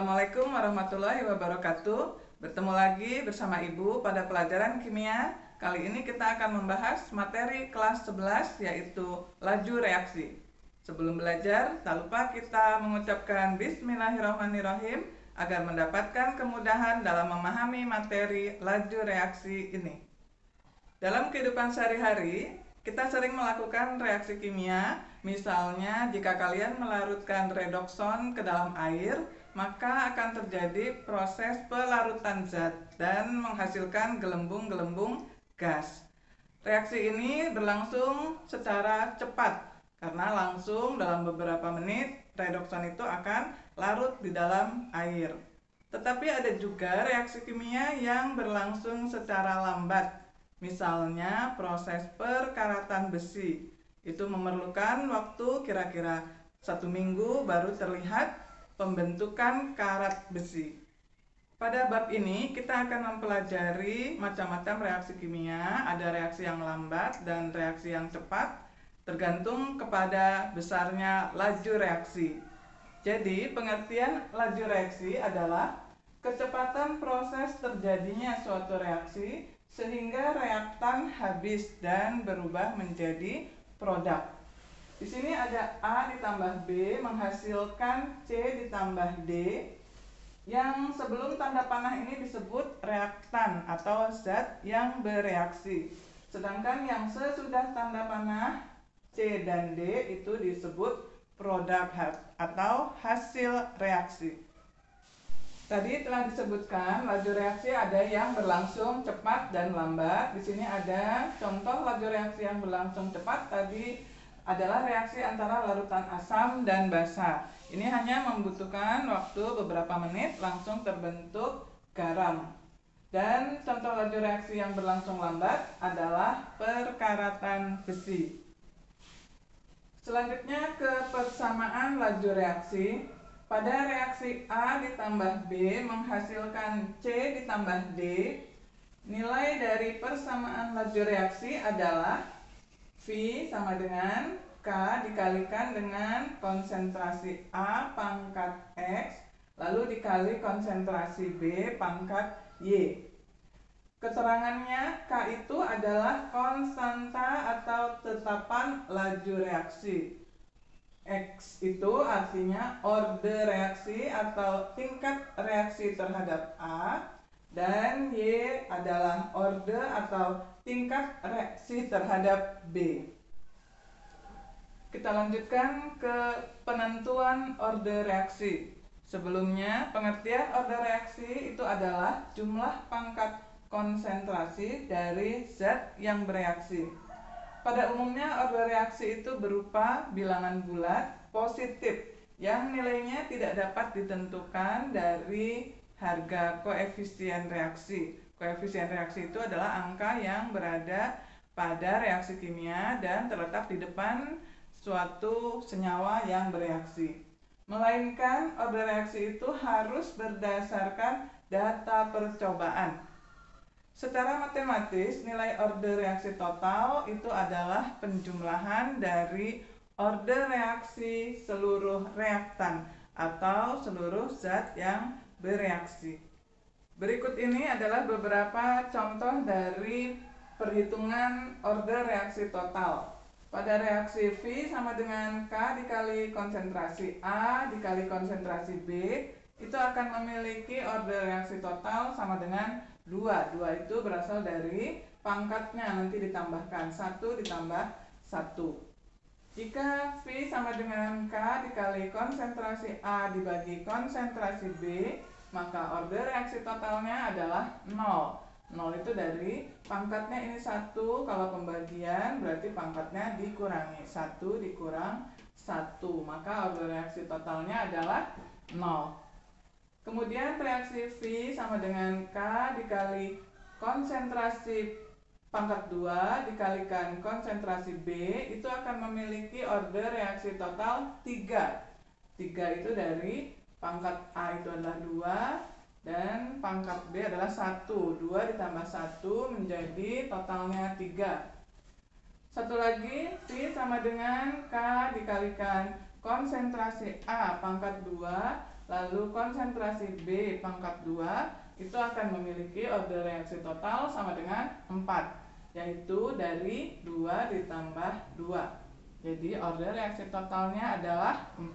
Assalamualaikum warahmatullahi wabarakatuh. Bertemu lagi bersama Ibu pada pelajaran kimia. Kali ini kita akan membahas materi kelas 11 yaitu laju reaksi. Sebelum belajar, tak lupa kita mengucapkan Bismillahirrahmanirrahim agar mendapatkan kemudahan dalam memahami materi laju reaksi ini. Dalam kehidupan sehari-hari, kita sering melakukan reaksi kimia. Misalnya, jika kalian melarutkan redoxon ke dalam air, maka akan terjadi proses pelarutan zat dan menghasilkan gelembung-gelembung gas. Reaksi ini berlangsung secara cepat karena langsung dalam beberapa menit redoxon itu akan larut di dalam air. Tetapi ada juga reaksi kimia yang berlangsung secara lambat. Misalnya proses perkaratan besi. Itu memerlukan waktu kira-kira 1 minggu baru terlihat pembentukan karat besi. Pada bab ini kita akan mempelajari macam-macam reaksi kimia. Ada reaksi yang lambat dan reaksi yang cepat, tergantung kepada besarnya laju reaksi. Jadi pengertian laju reaksi adalah kecepatan proses terjadinya suatu reaksi sehingga reaktan habis dan berubah menjadi produk. Di sini ada A ditambah B menghasilkan C ditambah D, yang sebelum tanda panah ini disebut reaktan atau zat yang bereaksi. Sedangkan yang sesudah tanda panah C dan D itu disebut produk atau hasil reaksi. Tadi telah disebutkan laju reaksi ada yang berlangsung cepat dan lambat. Di sini ada contoh laju reaksi yang berlangsung cepat tadi adalah reaksi antara larutan asam dan basa. Ini hanya membutuhkan waktu beberapa menit langsung terbentuk garam. Dan contoh laju reaksi yang berlangsung lambat adalah perkaratan besi. Selanjutnya ke persamaan laju reaksi. Pada reaksi A ditambah B menghasilkan C ditambah D, nilai dari persamaan laju reaksi adalah V sama dengan K dikalikan dengan konsentrasi A pangkat X, lalu dikali konsentrasi B pangkat Y. Keterangannya K itu adalah konstanta atau tetapan laju reaksi. X itu artinya orde reaksi atau tingkat reaksi terhadap A, dan Y adalah orde atau tingkat reaksi terhadap B. Kita lanjutkan ke penentuan orde reaksi. Sebelumnya, pengertian orde reaksi itu adalah jumlah pangkat konsentrasi dari zat yang bereaksi. Pada umumnya orde reaksi itu berupa bilangan bulat positif yang nilainya tidak dapat ditentukan dari harga koefisien reaksi. Koefisien reaksi itu adalah angka yang berada pada reaksi kimia dan terletak di depan suatu senyawa yang bereaksi. Melainkan orde reaksi itu harus berdasarkan data percobaan. Secara matematis, nilai orde reaksi total itu adalah penjumlahan dari orde reaksi seluruh reaktan atau seluruh zat yang bereaksi. Berikut ini adalah beberapa contoh dari perhitungan orde reaksi total. Pada reaksi V sama dengan K dikali konsentrasi A dikali konsentrasi B, itu akan memiliki orde reaksi total sama dengan 2. 2 itu berasal dari pangkatnya, nanti ditambahkan 1 ditambah 1. Jika V sama dengan K dikali konsentrasi A dibagi konsentrasi B, maka orde reaksi totalnya adalah 0. 0 itu dari pangkatnya ini 1, kalau pembagian berarti pangkatnya dikurangi 1 dikurang 1, maka orde reaksi totalnya adalah 0. Kemudian reaksi V sama dengan K dikali konsentrasi pangkat 2 dikalikan konsentrasi B, itu akan memiliki orde reaksi total 3. 3 itu dari pangkat A itu adalah 2 dan pangkat B adalah 1. 2 ditambah 1 menjadi totalnya 3. Satu lagi, V sama dengan K dikalikan konsentrasi A pangkat 2 lalu konsentrasi B pangkat 2 itu akan memiliki order reaksi total sama dengan 4, yaitu dari 2 ditambah 2. Jadi order reaksi totalnya adalah 4.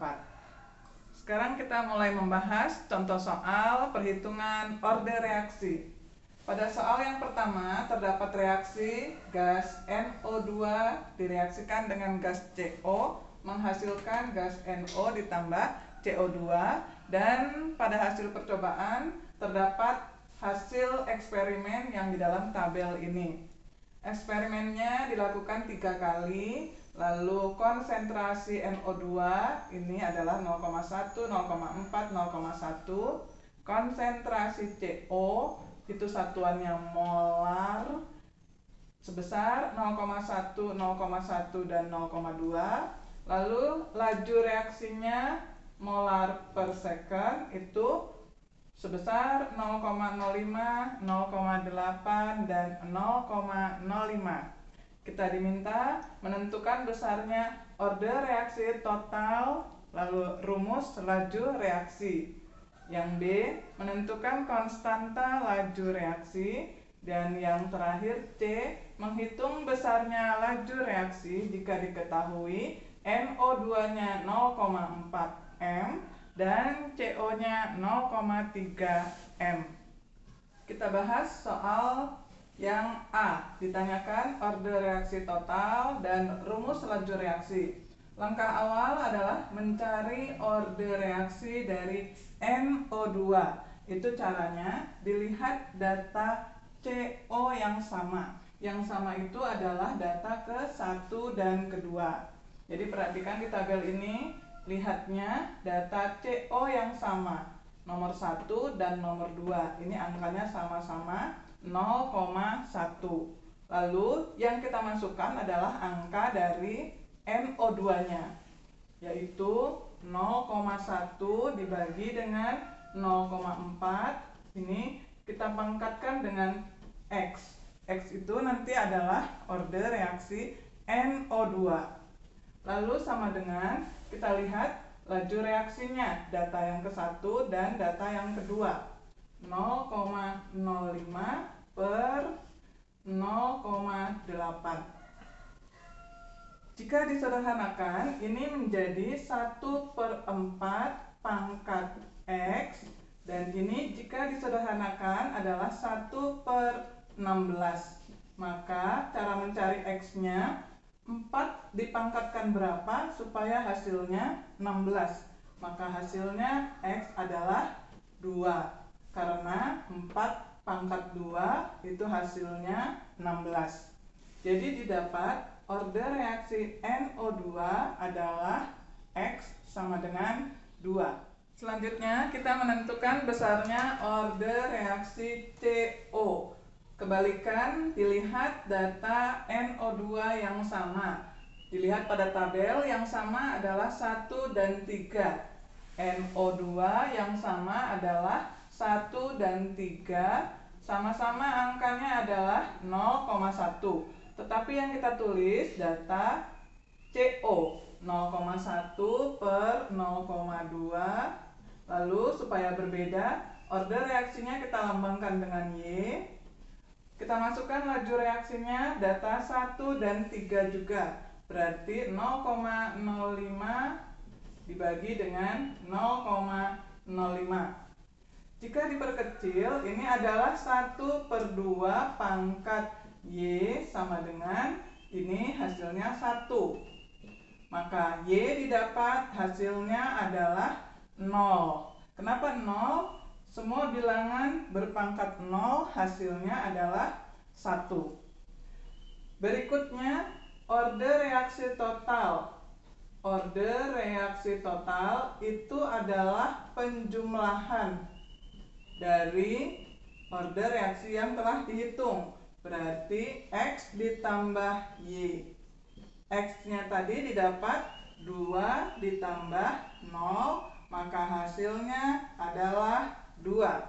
Sekarang kita mulai membahas contoh soal perhitungan order reaksi. Pada soal yang pertama terdapat reaksi gas NO2 direaksikan dengan gas CO menghasilkan gas NO ditambah CO2, dan pada hasil percobaan terdapat hasil eksperimen yang di dalam tabel ini. Eksperimennya dilakukan 3 kali, lalu konsentrasi NO2 ini adalah 0,1, 0,4, 0,1. Konsentrasi CO itu satuannya molar sebesar 0,1, 0,1, dan 0,2. Lalu laju reaksinya molar per second itu sebesar 0,05, 0,8, dan 0,05. Kita diminta menentukan besarnya order reaksi total, lalu rumus laju reaksi. Yang B, menentukan konstanta laju reaksi. Dan yang terakhir C, menghitung besarnya laju reaksi jika diketahui NO2-nya 0,4 M dan CO-nya 0,3 M. Kita bahas soal yang A, ditanyakan order reaksi total dan rumus laju reaksi. Langkah awal adalah mencari order reaksi dari NO2. Itu caranya dilihat data CO yang sama. Yang sama itu adalah data ke-1 dan ke-2. Jadi perhatikan di tabel ini, lihatnya data CO yang sama. Nomor 1 dan nomor 2. Ini angkanya sama-sama 0,1. Lalu yang kita masukkan adalah angka dari NO2-nya, yaitu 0,1 dibagi dengan 0,4. Ini kita pangkatkan dengan X. X itu nanti adalah order reaksi NO2. Lalu sama dengan, kita lihat laju reaksinya, data yang ke-1 dan data yang kedua. 0,05 per 0,8. Jika disederhanakan, ini menjadi 1/4 pangkat X, dan ini jika disederhanakan adalah 1/16. Maka cara mencari X-nya, 4 dipangkatkan berapa supaya hasilnya 16. Maka hasilnya X adalah 2. Karena 4 pangkat 2 itu hasilnya 16. Jadi didapat order reaksi NO2 adalah X sama dengan 2. Selanjutnya kita menentukan besarnya order reaksi CO. Kebalikan, dilihat data NO2 yang sama. Dilihat pada tabel yang sama adalah 1 dan 3. NO2 yang sama adalah 1 dan 3. Sama-sama angkanya adalah 0,1. Tetapi yang kita tulis data CO 0,1 per 0,2. Lalu supaya berbeda, order reaksinya kita lambangkan dengan Y. Kita masukkan laju reaksinya data 1 dan 3 juga. Berarti 0,05 dibagi dengan 0,05. Jika diperkecil, ini adalah 1/2 pangkat Y sama dengan, ini hasilnya 1. Maka Y didapat hasilnya adalah 0. Kenapa 0? Semua bilangan berpangkat 0 hasilnya adalah 1. Berikutnya, order reaksi total. Order reaksi total itu adalah penjumlahan dari order reaksi yang telah dihitung. Berarti X ditambah Y. X-nya tadi didapat 2 ditambah 0, maka hasilnya adalah 2.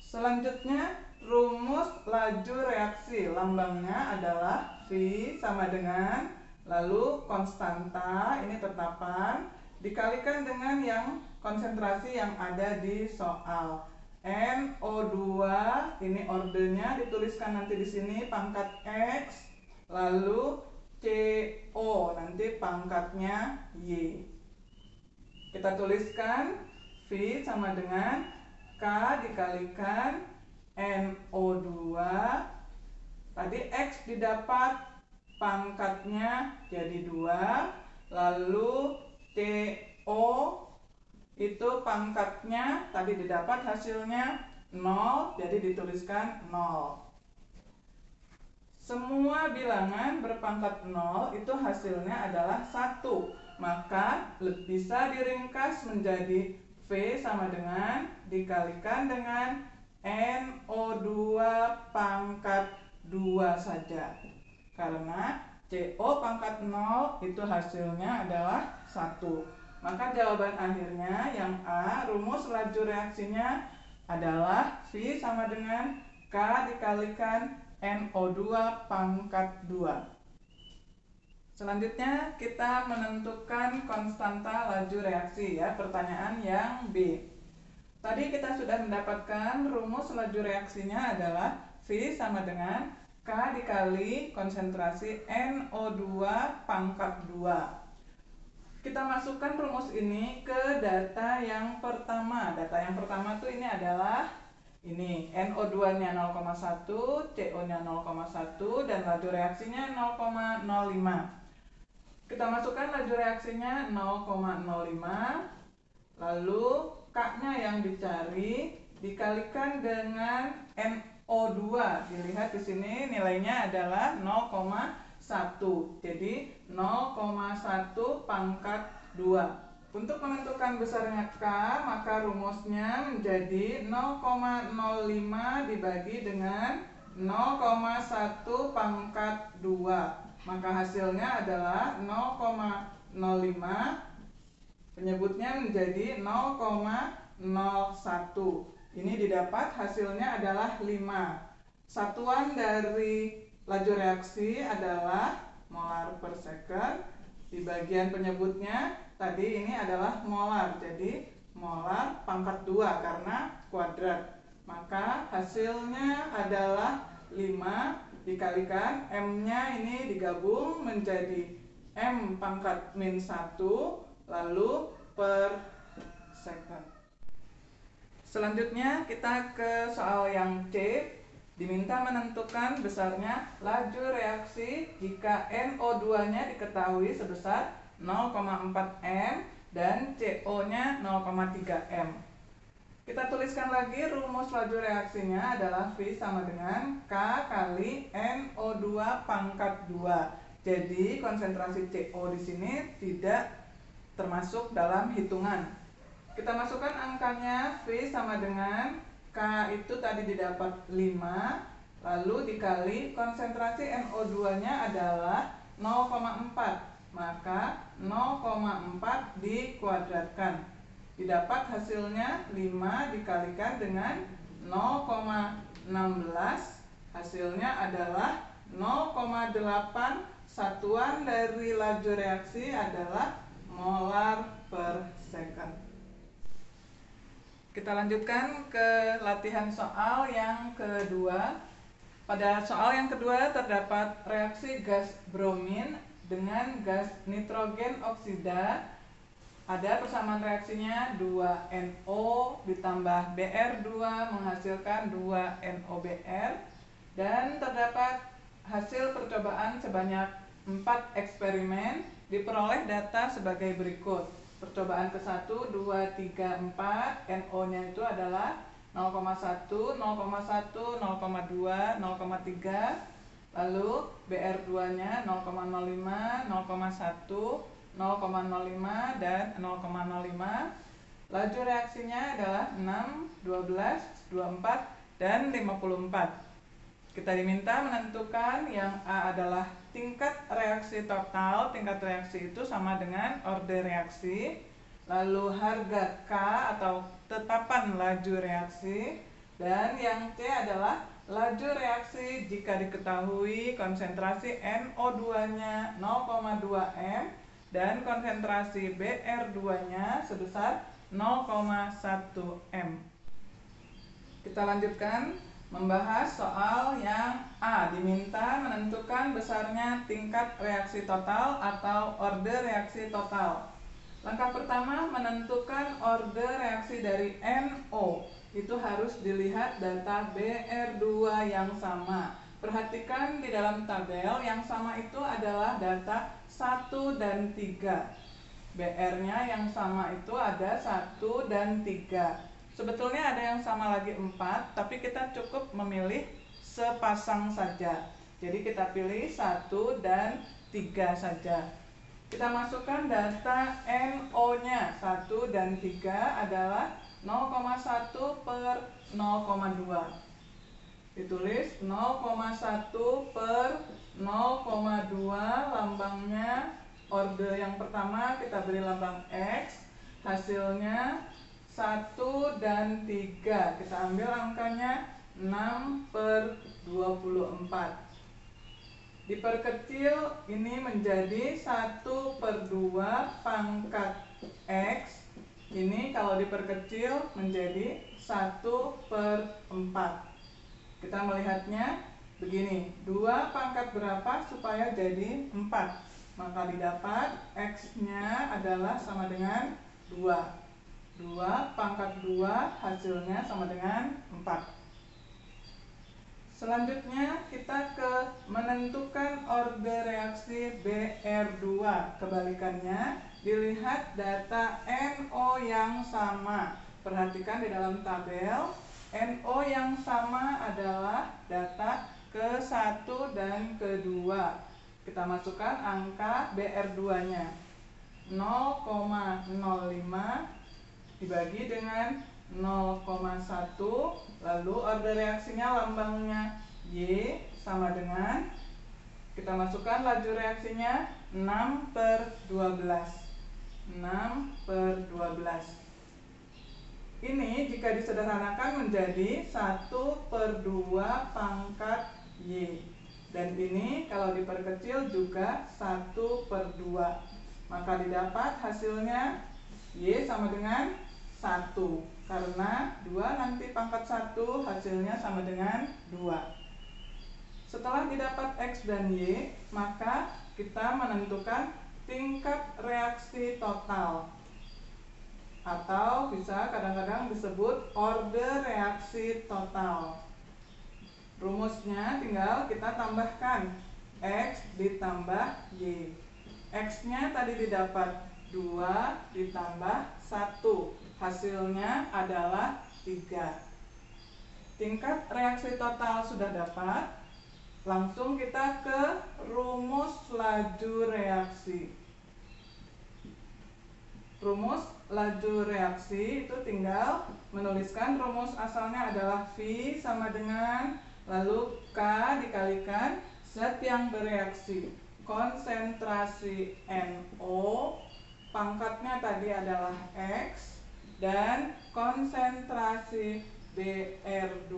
Selanjutnya, rumus laju reaksi. Lambangnya adalah V sama dengan, lalu konstanta, ini tetapan, dikalikan dengan yang konsentrasi yang ada di soal. NO2 ini ordernya dituliskan nanti di sini pangkat X, lalu CO nanti pangkatnya Y. Kita tuliskan V sama dengan K dikalikan NO2. Tadi X didapat pangkatnya jadi 2, lalu CO itu pangkatnya tadi didapat hasilnya 0, jadi dituliskan 0. Semua bilangan berpangkat 0 itu hasilnya adalah 1, maka bisa diringkas menjadi V sama dengan dikalikan dengan NO2 pangkat 2 saja. Karena CO pangkat 0 itu hasilnya adalah 1. Maka jawaban akhirnya yang A, rumus laju reaksinya adalah V sama dengan K dikalikan NO2 pangkat 2. Selanjutnya kita menentukan konstanta laju reaksi ya, pertanyaan yang B. Tadi kita sudah mendapatkan rumus laju reaksinya adalah V sama dengan K dikali konsentrasi NO2 pangkat 2. Kita masukkan rumus ini ke data yang pertama. Data yang pertama tuh ini adalah ini NO2-nya 0,1, CO-nya 0,1 dan laju reaksinya 0,05. Kita masukkan laju reaksinya 0,05. Lalu K-nya yang dicari dikalikan dengan NO2. Dilihat di sini nilainya adalah 0,1. Jadi 0,1 pangkat 2. Untuk menentukan besarnya K, maka rumusnya menjadi 0,05 dibagi dengan 0,1 pangkat 2. Maka hasilnya adalah 0,05. Penyebutnya menjadi 0,01. Ini didapat hasilnya adalah 5. Satuan dari laju reaksi adalah molar per second. Di bagian penyebutnya tadi ini adalah molar. Jadi molar pangkat 2 karena kuadrat. Maka hasilnya adalah 5 dikalikan M-nya ini digabung menjadi M pangkat min 1 lalu per second. Selanjutnya kita ke soal yang C. Diminta menentukan besarnya laju reaksi jika NO2-nya diketahui sebesar 0,4 M dan CO-nya 0,3 M. Kita tuliskan lagi rumus laju reaksinya adalah V sama dengan K kali NO2 pangkat 2. Jadi konsentrasi CO di sini tidak termasuk dalam hitungan. Kita masukkan angkanya V sama dengan K itu tadi didapat 5, lalu dikali konsentrasi NO2-nya adalah 0,4. Maka 0,4 dikuadratkan. Didapat hasilnya 5 dikalikan dengan 0,16. Hasilnya adalah 0,8. Satuan dari laju reaksi adalah molar per second. Kita lanjutkan ke latihan soal yang kedua. Pada soal yang kedua terdapat reaksi gas bromin dengan gas nitrogen oksida. Ada persamaan reaksinya 2NO ditambah Br2 menghasilkan 2NOBr. Dan terdapat hasil percobaan sebanyak 4 eksperimen. Diperoleh data sebagai berikut. Percobaan ke-1, 2, 3, 4, NO-nya itu adalah 0,1, 0,1, 0,2, 0,3, lalu BR2-nya 0,05, 0,1, 0,05, dan 0,05. Laju reaksinya adalah 6, 12, 24, dan 54. Kita diminta menentukan yang A adalah tingkat reaksi total. Tingkat reaksi itu sama dengan order reaksi. Lalu harga K atau tetapan laju reaksi. Dan yang C adalah laju reaksi jika diketahui konsentrasi NO2-nya 0,2 M dan konsentrasi Br2-nya sebesar 0,1 m. Kita lanjutkan membahas soal yang A. Diminta menentukan besarnya tingkat reaksi total atau order reaksi total. Langkah pertama, menentukan order reaksi dari NO. Itu harus dilihat data Br2 yang sama. Perhatikan di dalam tabel yang sama itu adalah data 1 dan 3. BR-nya yang sama itu ada 1 dan 3. Sebetulnya ada yang sama lagi 4, tapi kita cukup memilih sepasang saja. Jadi kita pilih 1 dan 3 saja. Kita masukkan data NO-nya 1 dan 3 adalah 0,1 per 0,2. Ditulis 0,1 per 0,2, lambangnya order yang pertama kita beri lambang X, hasilnya 1 dan 3. Kita ambil angkanya 6 per 24. Diperkecil ini menjadi 1 per 2 pangkat X. Ini kalau diperkecil menjadi 1 per 4. Kita melihatnya begini, 2 pangkat berapa supaya jadi 4? Maka didapat X-nya adalah sama dengan 2. 2 pangkat 2 hasilnya sama dengan 4. Selanjutnya kita ke menentukan order reaksi Br2. Kebalikannya, dilihat data NO yang sama. Perhatikan di dalam tabel, NO yang sama adalah data ke-1 dan ke-2. Kita masukkan angka Br2-nya 0,05 dibagi dengan 0,1, lalu order reaksinya lambangnya Y sama dengan, kita masukkan laju reaksinya 6 per 12. 6 per 12. Ini jika disederhanakan menjadi 1 per 2 pangkat Y. Dan ini kalau diperkecil juga 1 per 2. Maka didapat hasilnya Y sama dengan 1, karena 2 nanti pangkat 1 hasilnya sama dengan 2. Setelah didapat X dan Y, maka kita menentukan tingkat reaksi total, atau bisa kadang-kadang disebut order reaksi total. Rumusnya tinggal kita tambahkan X ditambah Y. X-nya tadi didapat 2 ditambah 1. Hasilnya adalah 3. Tingkat reaksi total sudah dapat. Langsung kita ke rumus laju reaksi. Rumus laju reaksi itu tinggal menuliskan rumus asalnya adalah V sama dengan, lalu K dikalikan zat yang bereaksi. Konsentrasi NO, pangkatnya tadi adalah X, dan konsentrasi Br2,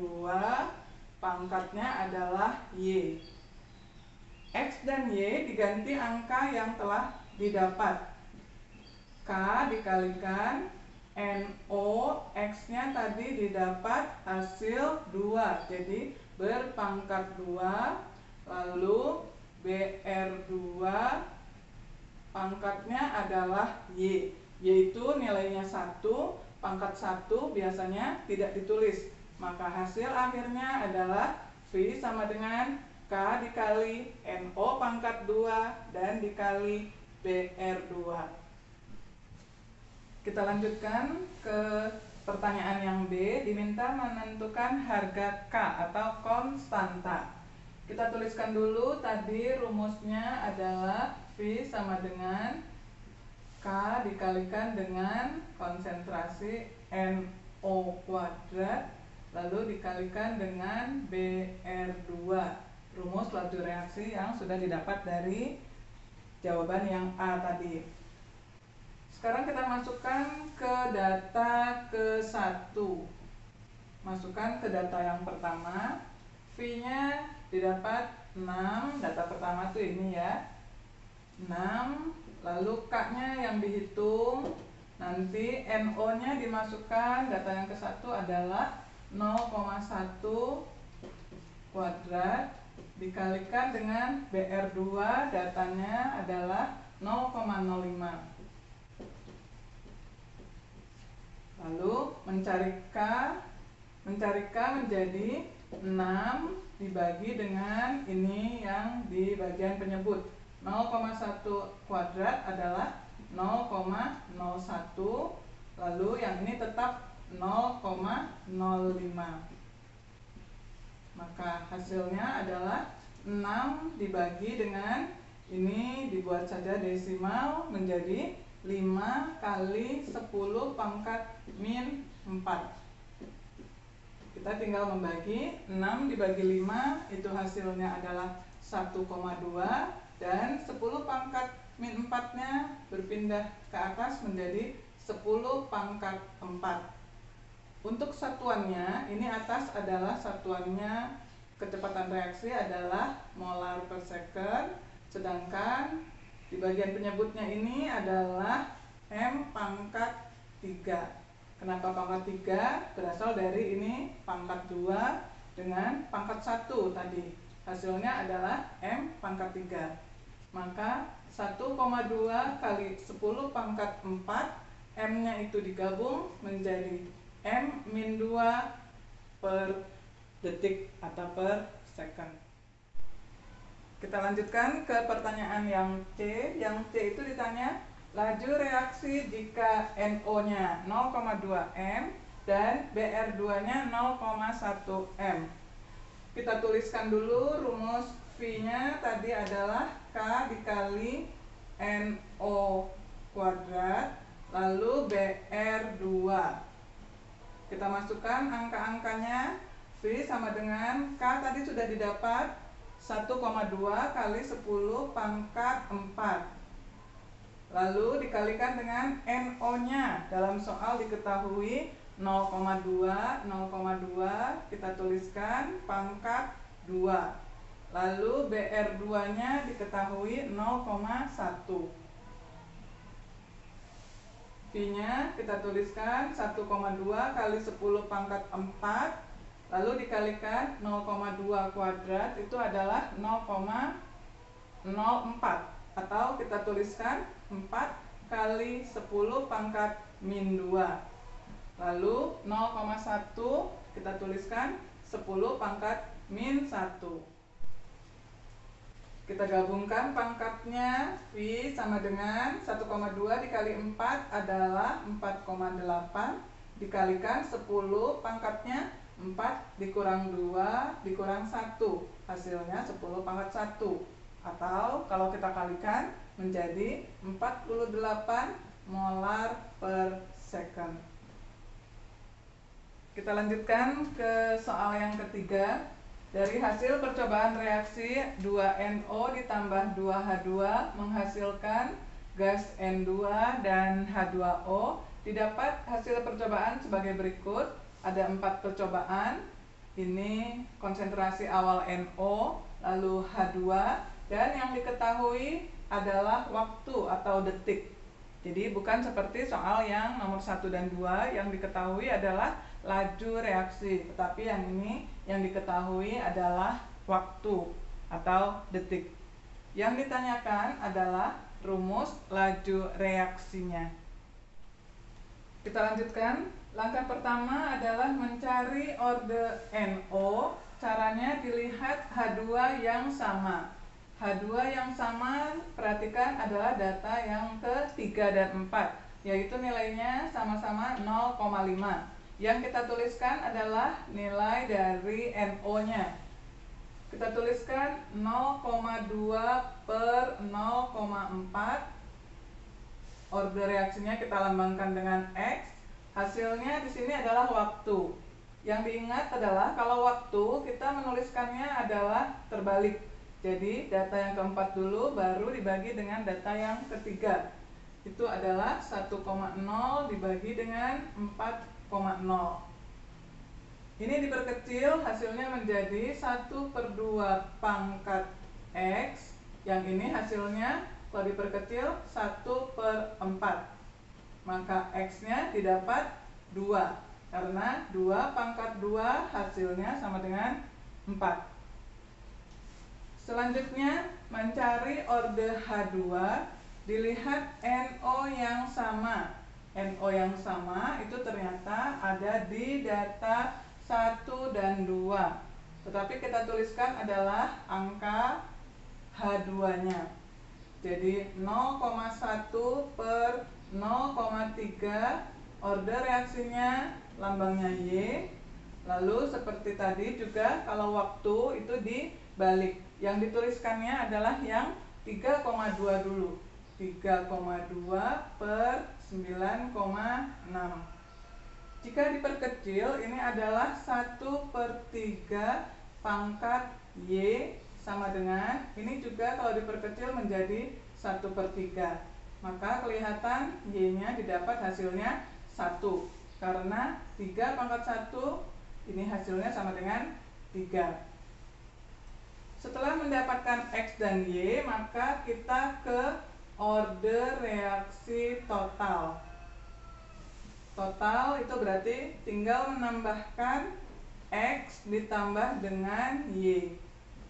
pangkatnya adalah Y. X dan Y diganti angka yang telah didapat. K dikalikan NO, X-nya tadi didapat hasil 2, jadi berpangkat 2, lalu Br2 pangkatnya adalah Y, yaitu nilainya 1, pangkat 1 biasanya tidak ditulis. Maka hasil akhirnya adalah V sama dengan K dikali NO pangkat 2 dan dikali Br2. Kita lanjutkan ke pertanyaan yang B. Diminta menentukan harga K atau konstanta. Kita tuliskan dulu, tadi rumusnya adalah V sama dengan K dikalikan dengan konsentrasi NO kuadrat, lalu dikalikan dengan Br2. Rumus laju reaksi yang sudah didapat dari jawaban yang A tadi. Sekarang kita masukkan ke data ke-1. Masukkan ke data yang pertama. V-nya didapat 6, data pertama tuh ini ya. 6, lalu K-nya yang dihitung, nanti NO-nya dimasukkan, data yang ke-1 adalah 0,1 kuadrat dikalikan dengan BR2, datanya adalah 0,05. Lalu mencari K menjadi 6 dibagi dengan ini yang di bagian penyebut. 0,1 kuadrat adalah 0,01, lalu yang ini tetap 0,05. Maka hasilnya adalah 6 dibagi dengan ini, dibuat saja desimal menjadi 5 kali 10 pangkat min 4. Kita tinggal membagi 6 dibagi 5, itu hasilnya adalah 1,2, dan 10 pangkat min 4-nya berpindah ke atas menjadi 10 pangkat 4. Untuk satuannya, ini atas adalah satuannya kecepatan reaksi adalah molar per second, sedangkan di bagian penyebutnya ini adalah M pangkat 3. Kenapa pangkat 3? Berasal dari ini pangkat 2 dengan pangkat 1 tadi. Hasilnya adalah M pangkat 3. Maka 1,2 kali 10 pangkat 4, M-nya itu digabung menjadi M-2 per detik atau per second. Kita lanjutkan ke pertanyaan yang C. Yang C itu ditanya laju reaksi jika NO-nya 0,2 M dan BR2-nya 0,1 M. Kita tuliskan dulu rumus V-nya tadi adalah K dikali NO kuadrat lalu BR2. Kita masukkan angka-angkanya. V sama dengan K tadi sudah didapat 1,2 kali 10 pangkat 4. Lalu dikalikan dengan NO-nya. Dalam soal diketahui 0,2, 0,2 kita tuliskan pangkat 2. Lalu BR2-nya diketahui 0,1. V-nya kita tuliskan 1,2 kali 10 pangkat 4, lalu dikalikan 0,2 kuadrat itu adalah 0,04, atau kita tuliskan 4 kali 10 pangkat min 2. Lalu 0,1 kita tuliskan 10 pangkat min 1. Kita gabungkan pangkatnya, V sama dengan 1,2 dikali 4 adalah 4,8, dikalikan 10 pangkatnya 4 dikurang 2 dikurang 1, hasilnya 10 pangkat 1, atau kalau kita kalikan menjadi 48 molar per second. Kita lanjutkan ke soal yang ketiga. Dari hasil percobaan reaksi 2NO ditambah 2H2 menghasilkan gas N2 dan H2O. Didapat hasil percobaan sebagai berikut. Ada 4 percobaan. Ini konsentrasi awal NO, lalu H2, dan yang diketahui adalah waktu atau detik. Jadi bukan seperti soal yang nomor 1 dan 2 yang diketahui adalah laju reaksi, tetapi yang ini yang diketahui adalah waktu atau detik. Yang ditanyakan adalah rumus laju reaksinya. Kita lanjutkan. Langkah pertama adalah mencari orde NO. Caranya dilihat H2 yang sama. H2 yang sama, perhatikan adalah data yang ke-3 dan 4, yaitu nilainya sama-sama 0,5. Yang kita tuliskan adalah nilai dari NO-nya. Kita tuliskan 0,2 per 0,4. Orde reaksinya kita lambangkan dengan X. Hasilnya di sini adalah waktu. Yang diingat adalah kalau waktu kita menuliskannya adalah terbalik. Jadi data yang keempat dulu baru dibagi dengan data yang ketiga. Itu adalah 1,0 dibagi dengan 4,0. Ini diperkecil, hasilnya menjadi 1/2 pangkat X. Yang ini hasilnya kalau diperkecil 1/4. Maka X-nya didapat 2. Karena 2 pangkat 2 hasilnya sama dengan 4. Selanjutnya, mencari orde H2, dilihat NO yang sama. NO yang sama itu ternyata ada di data 1 dan 2. Tetapi kita tuliskan adalah angka H2-nya. Jadi 0,1 per 0,3, orde reaksinya lambangnya Y. Lalu seperti tadi juga kalau waktu itu dibalik. Yang dituliskannya adalah yang 3,2 dulu. 3,2 per 9,6. Jika diperkecil, ini adalah 1/3 pangkat Y sama dengan, ini juga kalau diperkecil menjadi 1/3. Maka kelihatan Y-nya didapat hasilnya 1. Karena 3 pangkat 1, ini hasilnya sama dengan 3. Setelah mendapatkan X dan Y, maka kita ke orde reaksi total. Total itu berarti tinggal menambahkan X ditambah dengan Y.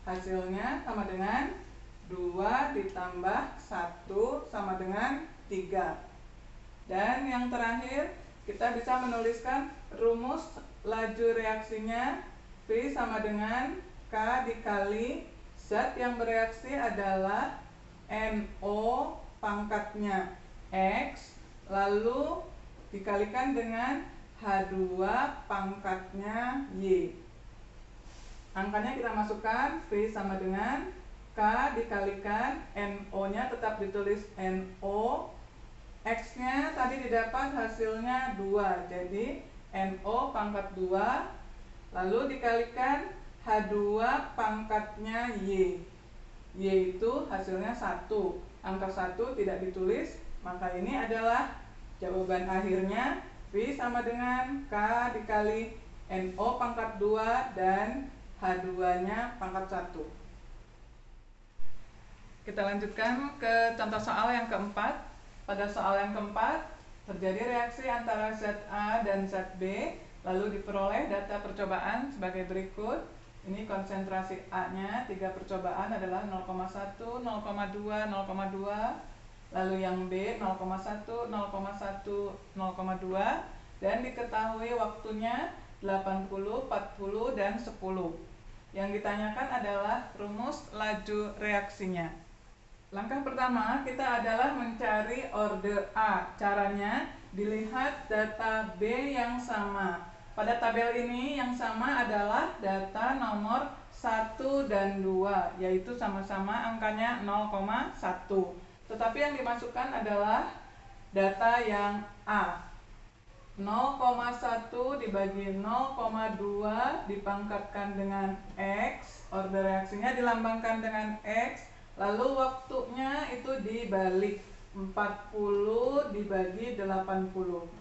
Hasilnya sama dengan 2 ditambah 1 sama dengan 3. Dan yang terakhir, kita bisa menuliskan rumus laju reaksinya. V sama dengan K dikali zat yang bereaksi adalah NO pangkatnya X, lalu dikalikan dengan H2 pangkatnya Y. Angkanya kita masukkan, V sama dengan K dikalikan NO-nya tetap ditulis NO, X-nya tadi didapat hasilnya 2, jadi NO pangkat 2, lalu dikalikan H2 pangkatnya Y. Y itu hasilnya 1. Angka 1 tidak ditulis, maka ini adalah jawaban akhirnya. V sama dengan K dikali NO pangkat 2 dan H2-nya pangkat 1. Kita lanjutkan ke contoh soal yang keempat. Pada soal yang keempat, terjadi reaksi antara ZA dan ZB, lalu diperoleh data percobaan sebagai berikut. Ini konsentrasi A-nya 3 percobaan adalah 0,1, 0,2, 0,2. Lalu yang B 0,1, 0,1, 0,2. Dan diketahui waktunya 80, 40, dan 10. Yang ditanyakan adalah rumus laju reaksinya. Langkah pertama kita adalah mencari orde A. Caranya dilihat data B yang sama. Pada tabel ini yang sama adalah data nomor 1 dan 2, yaitu sama-sama angkanya 0,1. Tetapi yang dimasukkan adalah data yang A. 0,1 dibagi 0,2 dipangkatkan dengan X, orde reaksinya dilambangkan dengan X, lalu waktunya itu dibalik, 40 dibagi 80.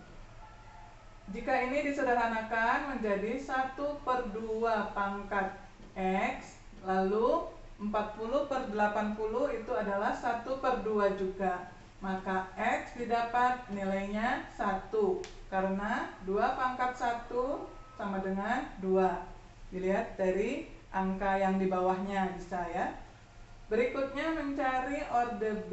Jika ini disederhanakan menjadi 1/2 pangkat X, lalu 40 per 80 itu adalah 1/2 juga. Maka X didapat nilainya 1, karena 2 pangkat 1 sama dengan 2. Dilihat dari angka yang di bawahnya bisa ya. Berikutnya mencari orde B,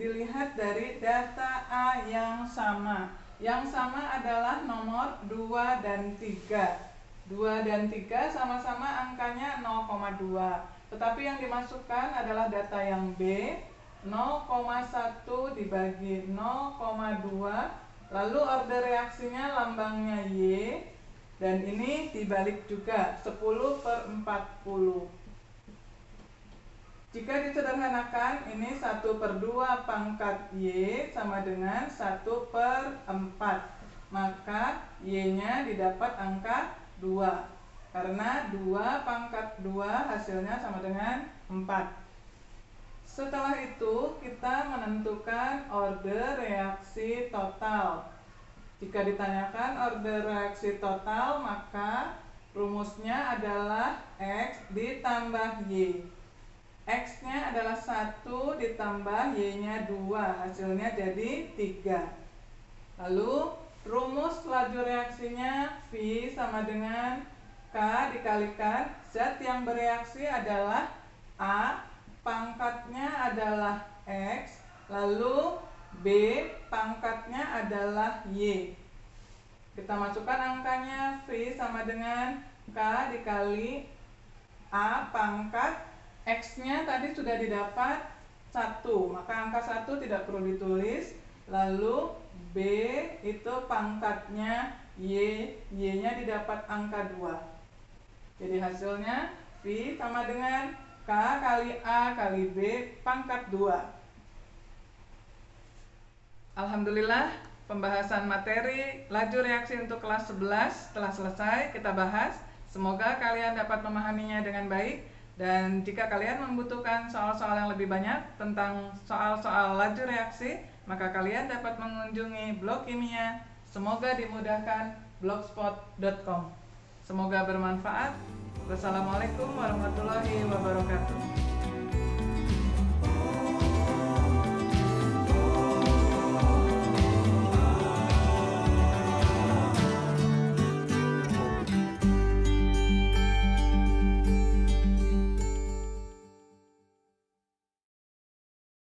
dilihat dari data A yang sama. Yang sama adalah nomor 2 dan 3. 2 dan 3 sama-sama angkanya 0,2. Tetapi yang dimasukkan adalah data yang B, 0,1 dibagi 0,2. Lalu orde reaksinya lambangnya Y. Dan ini dibalik juga, 10/40. Jika disederhanakan, ini 1/2 pangkat Y sama dengan 1/4. Maka Y-nya didapat angka 2. Karena 2 pangkat 2 hasilnya sama dengan 4. Setelah itu, kita menentukan orde reaksi total. Jika ditanyakan orde reaksi total, maka rumusnya adalah X ditambah Y. X-nya adalah 1 ditambah Y-nya 2, hasilnya jadi 3. Lalu rumus laju reaksinya V sama dengan K dikalikan zat yang bereaksi adalah A, pangkatnya adalah X, lalu B, pangkatnya adalah Y. Kita masukkan angkanya, V sama dengan K dikali A pangkat X-nya tadi sudah didapat 1, maka angka 1 tidak perlu ditulis. Lalu B itu pangkatnya Y, Y-nya didapat angka 2. Jadi hasilnya V sama dengan K kali A kali B pangkat 2. Alhamdulillah, pembahasan materi laju reaksi untuk kelas 11 telah selesai kita bahas. Semoga kalian dapat memahaminya dengan baik. Dan jika kalian membutuhkan soal-soal yang lebih banyak tentang soal-soal laju reaksi, maka kalian dapat mengunjungi blog kimia semoga dimudahkan blogspot.com. Semoga bermanfaat. Wassalamualaikum warahmatullahi wabarakatuh.